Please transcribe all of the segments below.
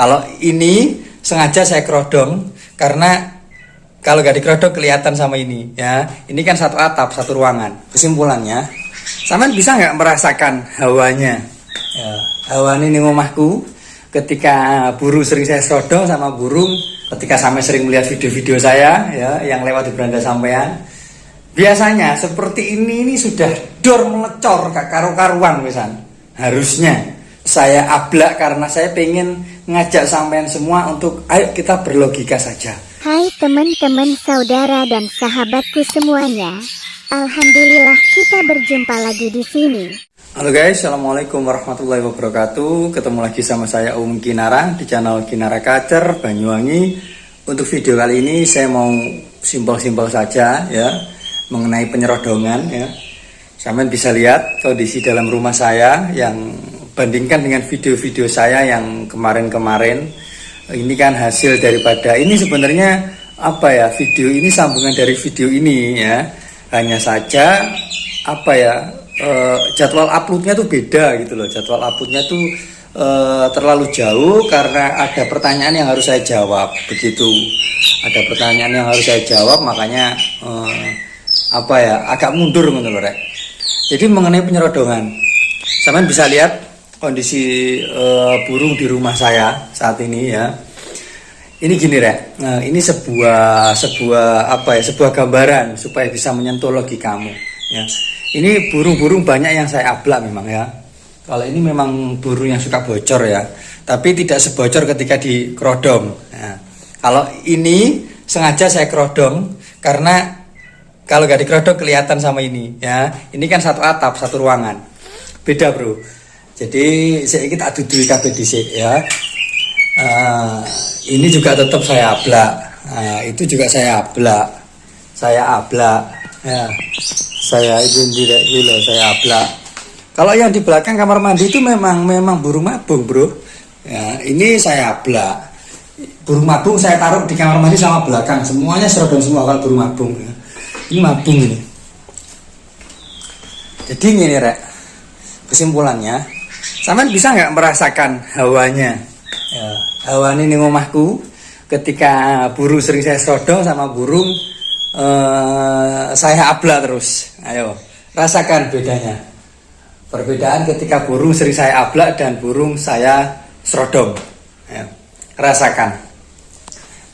Kalau ini sengaja saya kerodong karena kalau gak dikerodong kelihatan sama ini ya. Ini kan satu atap, satu ruangan. Kesimpulannya, sampean bisa nggak merasakan hawanya? Ya, hawa ini rumahku ketika burung sering saya srodong sama burung. Ketika sampai sering melihat video-video saya ya yang lewat di beranda sampean. Biasanya seperti ini sudah dor melecor gak karu-karuan misan. Harusnya saya ablak karena saya pengen ngajak sampean semua untuk ayo kita berlogika saja. Hai teman-teman, saudara dan sahabatku semuanya. Alhamdulillah kita berjumpa lagi di sini. Halo guys, assalamualaikum warahmatullahi wabarakatuh. Ketemu lagi sama saya Kinara di channel Kinara Kacer Banyuwangi. Untuk video kali ini saya mau simpel-simpel saja ya mengenai penyerodongan ya. Sampean bisa lihat kondisi dalam rumah saya yang bandingkan dengan video-video saya yang kemarin-kemarin. Ini kan hasil daripada ini sebenarnya apa ya, video ini sambungan dari video ini ya. Hanya saja apa ya, jadwal uploadnya tuh beda gitu loh. Jadwal uploadnya tuh terlalu jauh karena ada pertanyaan yang harus saya jawab begitu. Ada pertanyaan yang harus saya jawab, makanya apa ya, agak mundur menurut rek. Jadi mengenai penyerodongan, sampean bisa lihat kondisi burung di rumah saya saat ini ya. Ini gini rek, nah, ini sebuah apa ya, sebuah gambaran supaya bisa menyentuh logikamu ya. Ini burung-burung banyak yang saya ablak memang ya. Kalau ini memang burung yang suka bocor ya, tapi tidak sebocor ketika dikerodong ya. Kalau ini sengaja saya kerodong karena kalau gak dikerodong kelihatan sama ini ya. Ini kan satu atap, satu ruangan, beda bro. Jadi saya tak dudui kabeh dhisik ya. Ini juga tetap saya ablak. Itu juga saya ablak. Ya. Saya ini loh, saya ablak. Kalau yang di belakang kamar mandi itu memang burung mabung, bro. Ya, ini saya ablak. Burung mabung saya taruh di kamar mandi sama belakang. Semuanya serodong semua kalau burung mabung. Ya. Ini mabung ini. Jadi gini, rek. Kesimpulannya, sampean bisa nggak merasakan hawanya? Ya, hawa ini rumahku ketika burung sering saya srodong sama burung saya ablak terus. Ayo rasakan bedanya. Perbedaan ketika burung sering saya ablak dan burung saya srodong. Ayo, rasakan.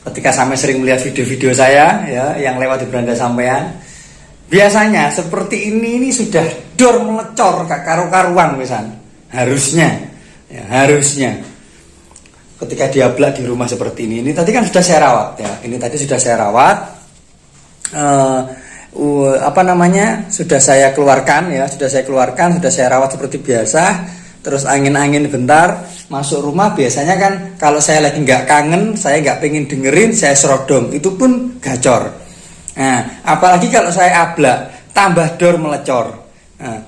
Ketika sampai sering melihat video-video saya ya yang lewat di beranda sampean. Biasanya seperti ini sudah dor melecor gak karu-karuan misan. Harusnya ya, harusnya ketika diablak di rumah seperti ini tadi kan sudah saya rawat ya. Ini tadi sudah saya rawat, apa namanya, sudah saya keluarkan ya, sudah saya rawat seperti biasa. Terus angin-angin bentar masuk rumah, biasanya kan kalau saya lagi nggak kangen, saya nggak pengen dengerin, saya serodong, itu pun gacor. Nah, apalagi kalau saya ablak tambah dor melecor. Nah,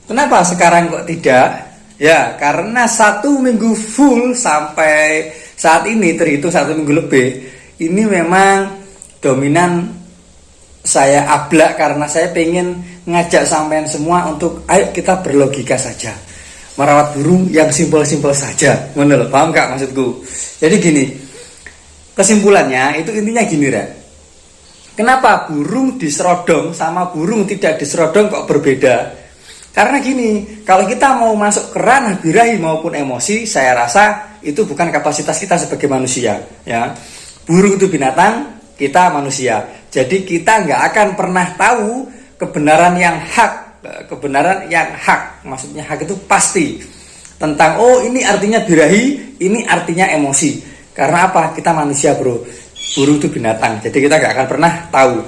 kenapa sekarang kok tidak? Ya, karena 1 minggu full sampai saat ini, terhitung 1 minggu lebih, ini memang dominan saya ablak karena saya pengen ngajak sampean semua untuk ayo kita berlogika saja. Merawat burung yang simpel-simpel saja. Bener, paham gak maksudku? Jadi gini, kesimpulannya itu intinya gini rek. Kenapa burung diserodong sama burung tidak diserodong kok berbeda? Karena gini, kalau kita mau masuk ke ranah birahi maupun emosi, saya rasa itu bukan kapasitas kita sebagai manusia ya. Burung itu binatang, kita manusia. Jadi kita nggak akan pernah tahu kebenaran yang hak. Maksudnya hak itu pasti tentang oh ini artinya birahi, ini artinya emosi. Karena apa? Kita manusia bro, burung itu binatang, jadi kita nggak akan pernah tahu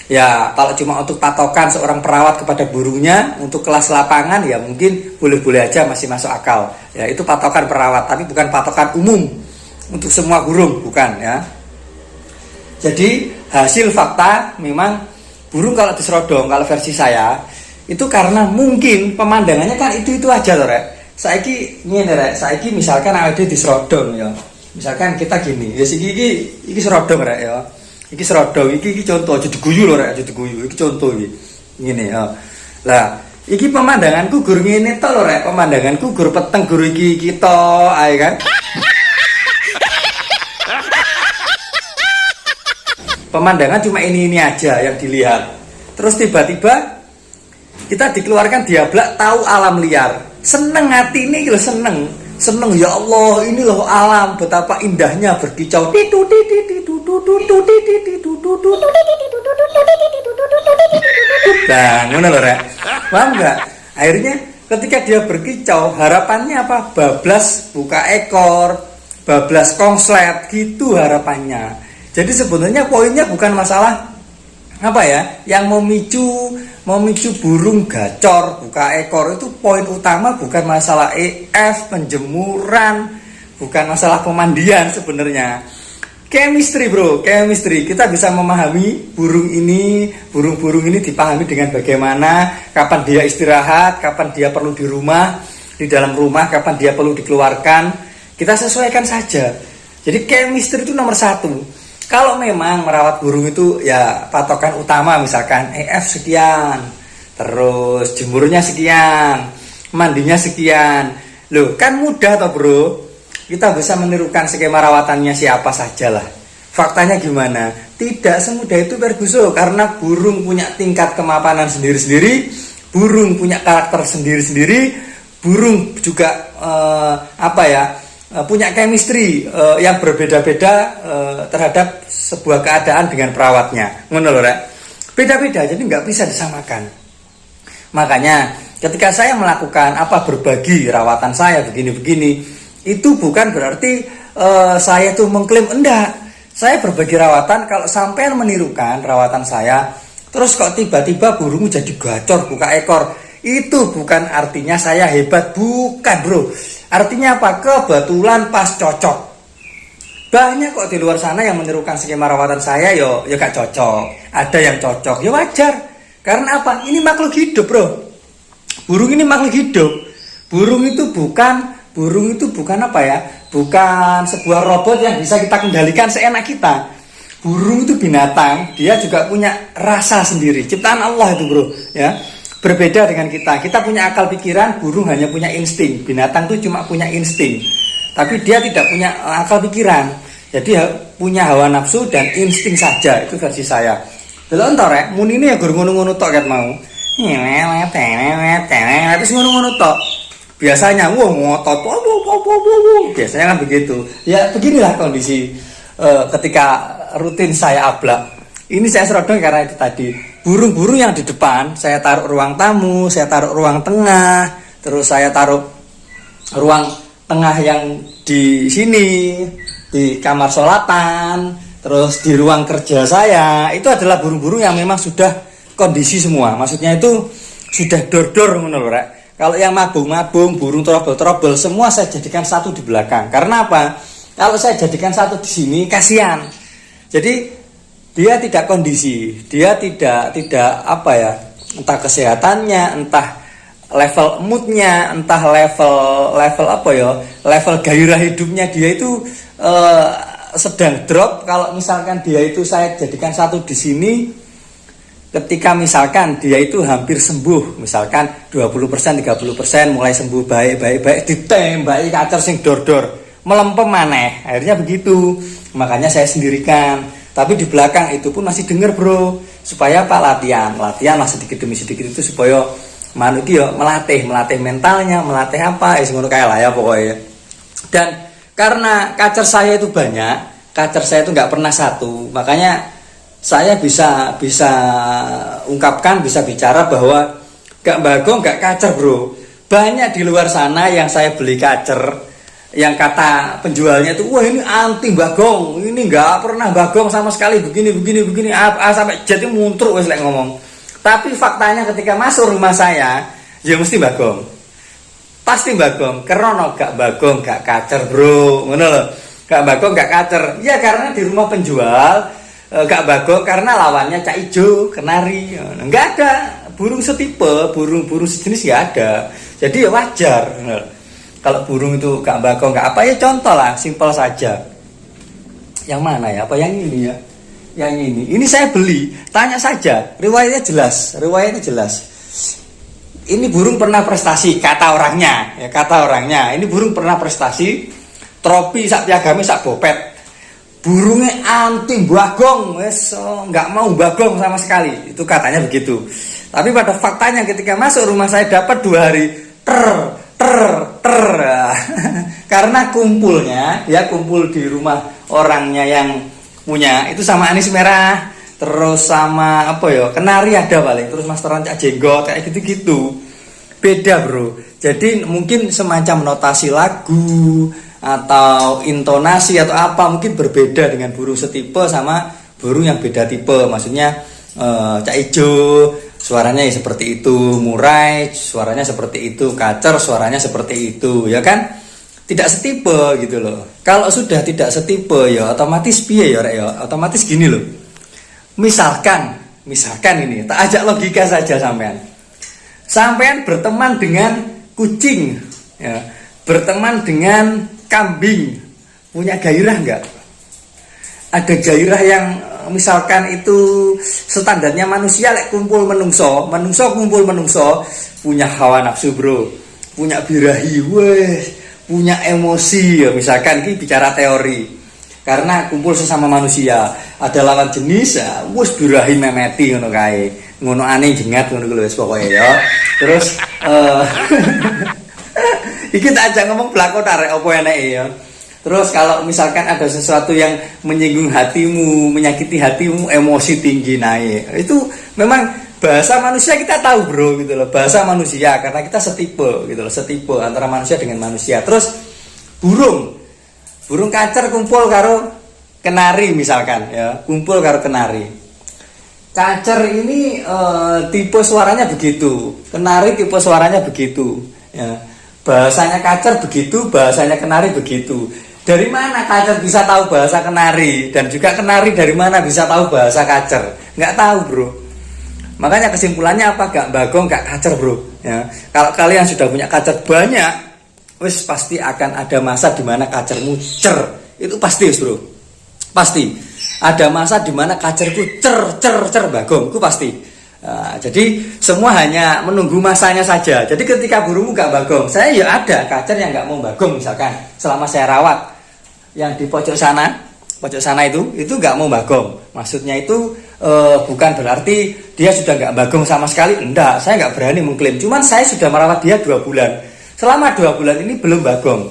ya. Kalau cuma untuk patokan seorang perawat kepada burungnya untuk kelas lapangan ya mungkin boleh-boleh aja, masih masuk akal ya. Itu patokan perawat, tapi bukan patokan umum untuk semua burung, bukan ya. Jadi hasil fakta memang burung kalau diserodong, kalau versi saya itu karena mungkin pemandangannya kan itu aja loh rek. Saiki ngene rek, saiki misalkan ada diserodong ya. Misalkan kita gini, ya iki serodong rek ya. Iki serodong, iki contoh aja diguyu lho rek, aja diguyu. Iki contoh iki. Ngene ya. Lah, iki pemandanganku gur ngene tok lho rek, pemandanganku gur peteng gur iki to ae kan. pemandangan cuma ini aja yang dilihat. Terus tiba-tiba kita dikeluarkan diablak tahu alam liar. Seneng hati ini loh, seneng ya Allah, ini loh alam betapa indahnya berkicau. Nah, ngono lho rek. Paham enggak? Akhirnya ketika dia berkicau, harapannya apa? Bablas buka ekor, bablas konslet, gitu harapannya. Jadi sebenarnya poinnya bukan masalah apa ya, yang memicu burung gacor buka ekor. Itu poin utama bukan masalah EF, penjemuran, bukan masalah pemandian sebenarnya. Chemistry bro, chemistry. Kita bisa memahami burung-burung ini dipahami dengan bagaimana, kapan dia istirahat, kapan dia perlu di rumah, di dalam rumah, kapan dia perlu dikeluarkan. Kita sesuaikan saja. Jadi chemistry itu nomor satu. Kalau memang merawat burung itu ya patokan utama, misalkan EF sekian, terus jemurnya sekian, mandinya sekian. Loh kan mudah toh bro. Kita bisa menirukan skema rawatannya siapa saja lah. Faktanya gimana? Tidak semudah itu Ferguson, karena burung punya tingkat kemapanan sendiri-sendiri, burung punya karakter sendiri-sendiri, burung juga punya chemistry yang berbeda-beda terhadap sebuah keadaan dengan perawatnya. Ngono lho rek. Beda-beda, jadi nggak bisa disamakan. Makanya ketika saya melakukan berbagi rawatan saya begini-begini, itu bukan berarti saya tuh mengklaim, enggak. Saya berbagi rawatan kalau sampean menirukan rawatan saya, terus kok tiba-tiba burung jadi gacor buka ekor, itu bukan artinya saya hebat, bukan bro. Artinya apa? Kebetulan pas cocok. Banyak kok di luar sana yang menirukan skema rawatan saya, yo gak cocok. Ada yang cocok, ya wajar. Karena apa? Ini makhluk hidup bro. Burung ini makhluk hidup. Burung itu bukan bukan sebuah robot yang bisa kita kendalikan seenak kita. Burung itu binatang, dia juga punya rasa sendiri, ciptaan Allah itu bro ya. Berbeda dengan kita punya akal pikiran, burung hanya punya insting. Binatang itu cuma punya insting, tapi dia tidak punya akal pikiran. Jadi punya hawa nafsu dan insting saja. Itu versi saya. Delok entar rek, mun ini ya gur ngono-ngono tok ket mau. Terus ngono-ngono tok. Biasanya ngotot, biasanya kan begitu. Ya beginilah kondisi ketika rutin saya ablak. Ini saya serodong karena itu tadi. Burung-burung yang di depan saya taruh ruang tamu, saya taruh ruang tengah, terus saya taruh ruang tengah yang di sini, di kamar sholatan, terus di ruang kerja saya. Itu adalah burung-burung yang memang sudah kondisi semua. Maksudnya itu sudah dor-dor ngono lho rek. Kalau yang mabung-mabung, burung trouble-trouble, semua saya jadikan satu di belakang. Karena apa? Kalau saya jadikan satu di sini, kasihan. Jadi dia tidak kondisi, dia tidak entah kesehatannya, entah level moodnya, entah level gairah hidupnya dia itu sedang drop. Kalau misalkan dia itu saya jadikan satu di sini, ketika misalkan dia itu hampir sembuh, misalkan 20%, 30% mulai sembuh baik, ditembaki kacer sing dor-dor, melempem maneh. Akhirnya begitu. Makanya saya sendirikan. Tapi di belakang itu pun masih denger bro. Supaya latihan lah sedikit demi sedikit itu supaya manuk yo melatih mentalnya, melatih ngono kayak lah ya pokoknya. Dan karena kacer saya itu banyak, kacer saya itu nggak pernah satu, makanya saya bisa ungkapkan, bisa bicara bahwa gak bagong gak kacer bro. Banyak di luar sana yang saya beli kacer, yang kata penjualnya itu, wah ini anti bagong, ini gak pernah bagong sama sekali, begini sampai jadi muntruk wes lek ngomong. Tapi faktanya ketika masuk rumah saya, ya mesti bagong, pasti bagong. Karena gak bagong gak kacer bro, ngono loh. Gak bagong gak kacer, ya karena di rumah penjual gak bagong karena lawannya cak ijo, kenari, nggak ada burung setipe, burung sejenis nggak ada. Jadi ya wajar. Kalau burung itu gak bagong gak apa ya, contoh lah, simpel saja. Yang mana ya? Apa yang ini ya? Yang ini saya beli. Tanya saja, riwayatnya jelas. Ini burung pernah prestasi, kata orangnya. Ini burung pernah prestasi, tropi sak piagame sak bopet. burungnya anti bagong, wes nggak mau bagong sama sekali. Itu katanya begitu. Tapi pada faktanya ketika masuk rumah saya dapat 2 hari ter. Karena kumpulnya ya kumpul di rumah orangnya yang punya itu sama anis merah, terus sama apa ya, kenari ada paling, terus masteran cak jenggot kayak gitu-gitu. Beda bro. Jadi mungkin semacam notasi lagu atau intonasi atau apa mungkin berbeda dengan burung setipe sama burung yang beda tipe. Maksudnya cak ijo suaranya ya seperti itu, murai suaranya seperti itu, kacer suaranya seperti itu, ya kan? Tidak setipe gitu loh. Kalau sudah tidak setipe ya otomatis piye ya rek ya? Otomatis gini loh. Misalkan ini tak ajak logika saja sampean. Sampean berteman dengan kucing, ya, berteman dengan kambing, punya gairah enggak? Ada gairah yang misalkan itu standarnya manusia lek kumpul menungso kumpul menungso punya hawa nafsu bro, punya birahi, punya emosi ya, misalkan ini bicara teori. Karena kumpul sesama manusia, ada lawan jenis ya, wis birahi memeti ngono kae. Ngono aneh jengat ngono lho wis pokoke ya. Terus iki tak ajak ngomong blakon arek opo eneke ya. Terus kalau misalkan ada sesuatu yang menyinggung hatimu, menyakiti hatimu, emosi tinggi naik. Itu memang bahasa manusia kita tahu bro gitu loh. Bahasa manusia karena kita setipe gitu loh, setipe antara manusia dengan manusia. Terus burung kacer kumpul karo kenari misalkan ya, kumpul karo kenari. Kacer ini tipe suaranya begitu, kenari tipe suaranya begitu ya. Bahasanya kacer begitu, bahasanya kenari begitu. Dari mana kacer bisa tahu bahasa kenari, dan juga kenari dari mana bisa tahu bahasa kacer? Nggak tahu bro. Makanya kesimpulannya apa? Gak bagong, gak kacer bro ya. Kalau kalian sudah punya kacer banyak, wis pasti akan ada masa dimana kacermu cer. Itu pasti bro, pasti ada masa dimana kacerku cer bagong, itu pasti. Jadi semua hanya menunggu masanya saja. Jadi ketika burungmu gak bagong, saya ya ada kacer yang gak mau bagong misalkan selama saya rawat. Yang di pojok sana itu gak mau bagong. Maksudnya itu bukan berarti dia sudah gak bagong sama sekali. Enggak, saya gak berani mengklaim. Cuman saya sudah merawat dia 2 bulan. Selama 2 bulan ini belum bagong.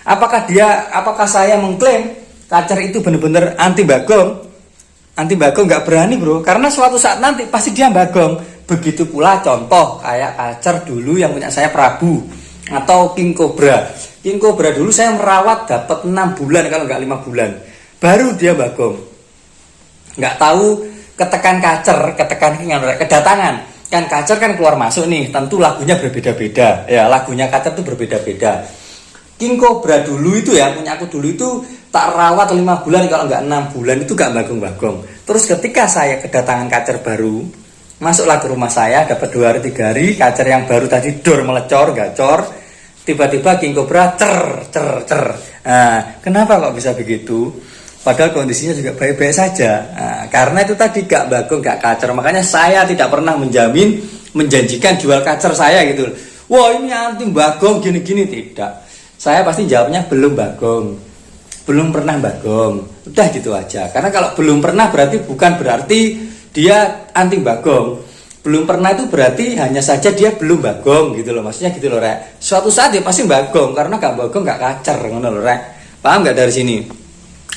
Apakah saya mengklaim kacer itu benar-benar anti bagong? Anti bagong gak berani bro. Karena suatu saat nanti pasti dia bagong. Begitu pula contoh kayak kacer dulu yang punya saya Prabu atau King Cobra. King Cobra dulu saya merawat dapat 6 bulan kalau nggak 5 bulan. Baru dia bagong. Nggak tahu ketekan kacer, kedatangan. Kan kacer kan keluar masuk nih, tentu lagunya berbeda-beda. Ya, lagunya kacer itu berbeda-beda. King Cobra dulu itu ya, punya aku dulu itu tak rawat 5 bulan kalau nggak 6 bulan itu nggak bagong-bagong. Terus ketika saya kedatangan kacer baru, masuklah ke rumah saya, dapat 2 hari 3 hari, kacer yang baru tadi dor melecor, gacor. Tiba-tiba King Cobra cer. Nah, kenapa kok bisa begitu? Padahal kondisinya juga baik-baik saja. Nah, karena itu tadi gak bagong, gak kacer. Makanya saya tidak pernah menjanjikan jual kacer saya gitu. Wah ini anti bagong gini-gini, tidak. Saya pasti jawabnya belum bagong, belum pernah bagong. Udah gitu aja. Karena kalau belum pernah bukan berarti dia anti bagong. Belum pernah itu berarti hanya saja dia belum bagong gitu loh, maksudnya gitu loh rek. Suatu saat dia pasti bagong, karena gak bagong gak kacer ngono loh rek. Paham gak dari sini?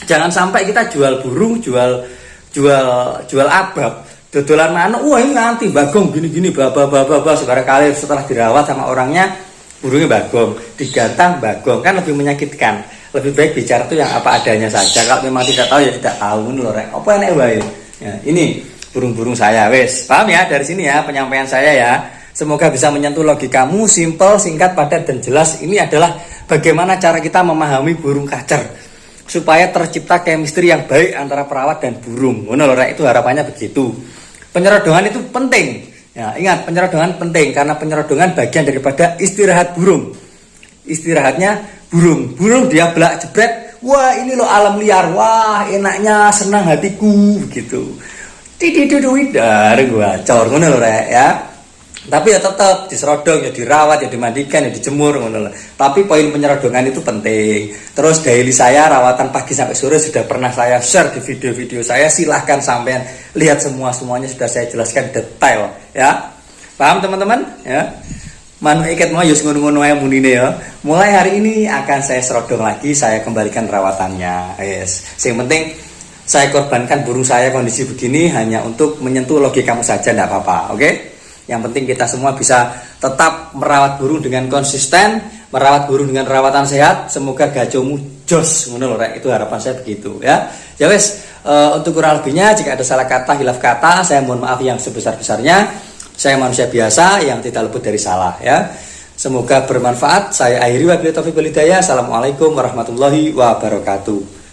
Jangan sampai kita jual burung, jual abab, dodolan manuk. Wah ini nanti bagong gini sekali setelah dirawat sama orangnya burungnya bagong, digantang bagong, kan lebih menyakitkan. Lebih baik bicara tuh yang apa adanya saja. Kalau memang tidak tahu ya tidak tahu ngono loh rek. Apa enak wae. Ya, ini burung-burung saya wes. Paham ya dari sini ya penyampaian saya ya. Semoga bisa menyentuh logikamu, simple, singkat, padat dan jelas. Ini adalah bagaimana cara kita memahami burung kacer supaya tercipta chemistry yang baik antara perawat dan burung. Ngono lho rek, itu harapannya begitu. Penyerodongan itu penting. Ya, ingat penyerodongan penting karena penyerodongan bagian daripada istirahat burung. Istirahatnya burung. Burung dia belak jebret. Wah, ini loh alam liar. Wah, enaknya, senang hatiku begitu. Tididididar gua cor ngono lho rek ya. Tapi ya tetap diserodong, ya dirawat, ya dimandikan, ya dijemur ngono lho. Tapi poin penyerodongan itu penting. Terus daily saya rawatan pagi sampai sore sudah pernah saya share di video-video saya. Silahkan sampean lihat semuanya sudah saya jelaskan detail ya. Paham teman-teman ya? Manu iket mau yus ngono-ngono ae munine ya. Mulai hari ini akan saya serodong lagi, saya kembalikan rawatannya. Yes. Yang penting saya korbankan burung saya kondisi begini hanya untuk menyentuh logikamu saja, enggak apa-apa. Oke? Yang penting kita semua bisa tetap merawat burung dengan konsisten, merawat burung dengan rawatan sehat. Semoga gajomu jos, ngono lho rek. Itu harapan saya begitu ya. Ya wes, untuk kurang lebihnya jika ada salah kata, hilaf kata, saya mohon maaf yang sebesar-besarnya. Saya manusia biasa yang tidak luput dari salah ya. Semoga bermanfaat. Saya akhiri wabillahi taufiq wal hidayah. Assalamualaikum warahmatullahi wabarakatuh.